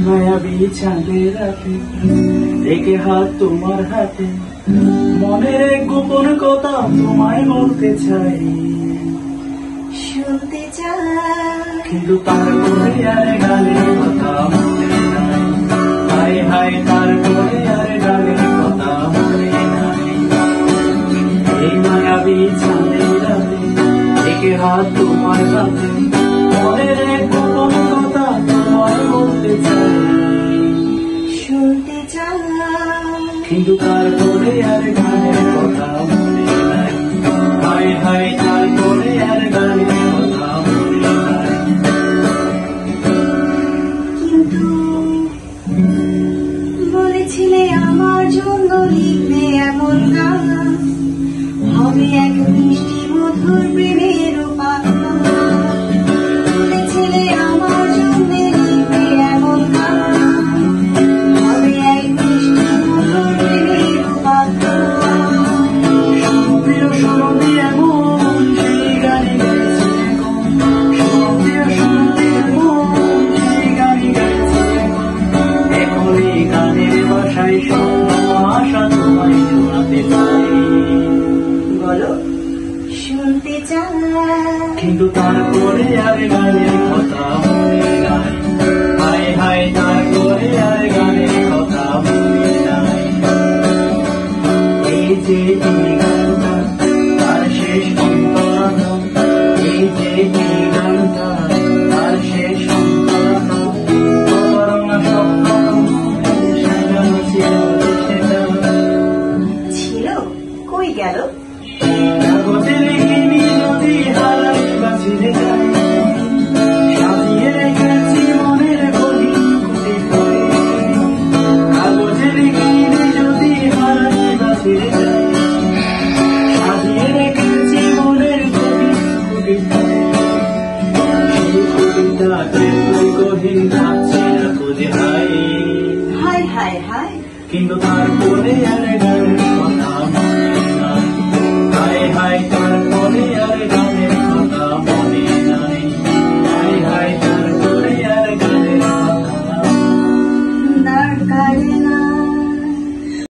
মায়াবী চাঁদের রাতে রেখে হাত তোমার হাতে মনের এক গোপন কথা তোমায় বলতে চাই, শুনতে চাই, কিন্তু তারপরে আর গানের কথা মনে নাই। হায় হায় তারপরে আর গানের কথা মনে নাই। এই মায়াবী চাঁদের রাতে রেখে হাত তোমার হাতে মনের এক গোপন কথা তোমায় বলতে চাই, শুনতে চাই, কিন্তু তারপরে আর গানের কথা মনে নাই। হায় হায় তারপরে আর গানের কথা মনে নাই। কিন্তু বলেছিলে আমার জন্য লিখবে এমন গান, হবে এক মিষ্টি মধুর প্রেমের উপাখ্যান। বলেছিলে আমার জন্য লিখবে এমন গান, হবে এক মিষ্টি মধুর প্রেমের উপাখ্যান। প্রিয় সুরভি এমন সেই গানই গাইছে এখন, প্রিয় সুরভি এমন সেই গানই গাইছে এখন। এখন এই গানের ভাষায় স্বপ্ন আশা তোমায় শোনাতে চাই, বলো শুনতে চাই, কিন্তু তারপরে আর গানের কথা মনে নাই। হায় হায় তারপরে আর গানের কথা মনে নাই। এই যে এই গানটা তার শেষ অন্তরাত্মা, এই যে এই গানটা তার শেষ অন্তরাত্মা। অপরণা স্বপ্ন সাজানো ছিল সেটা, ছিল কই গেল? কাগজে লিখিনি যদি হারাই বা ছিঁড়ে যায়, সাজিয়ে রেখেছি মনের গহীন কুটি করে। কাগজে লিখিনি যদি হারাই বা ছিঁড়ে যায়, সাজিয়ে রেখেছি মনের গহীন কুটি করে। সেই কুটিটাতে তুই গহীন থাকছে না খুঁজে হাই, হায় হায় হায়, কিন্তু তারপরে আর গান